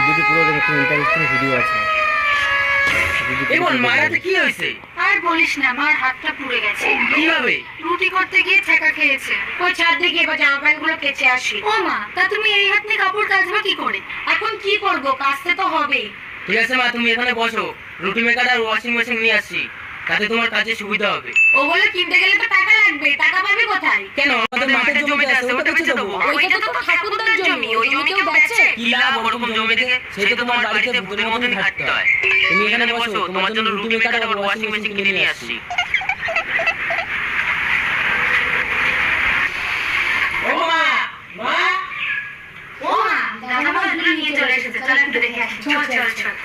ভিডিওটি পুরো দেখুন, খুব ইন্টারেস্টিং ভিডিও আছে। এবং মায়ের কি হয়েছে? আর বলিস না, মার হাতটা পুড়ে গেছে। কিভাবে? রুটি করতে গিয়ে ঠেকা খেয়েছে। ওই ছাদ দিকে এবার জামা প্যান্ট গুলো কেচে আসি। ও মা, তা তুমি এই হাত নিয়ে কাপড় কাচবে কি করে? এখন কি করব, কাচতে তো হবেই। ঠিক আছে মা, তুমি এখানে বসো, রুটি মেকার আর ওয়াশিং মেশিন নিয়ে আসছি, তাতে তোমার কাজে সুবিধা হবে। ওগুলো কিনতে গেলে তো টাকা লাগবে, টাকা পাবে কোথায়? কেন, আমাদের মাঠের জমিতে আছে, ওটা বেচে দেবো। ওইটা তো ঠাকুরদার জমি, ওই জমি কেউ বেচে? কি লাভ ওরকম জমি দেখে? সেই তো তোমার বাড়িতে ভূতের মতন হাঁটতে হয়। তুমি এখানে বসো, তোমার জন্য রুটি মেকার আর ওয়াশিং মেশিন কিনে নিয়ে আসছি। ও মা, মা, ও মা, দাদা মা দূরে নিয়ে চলে এসেছে। চল একটু দেখে আসি। চল চল চল।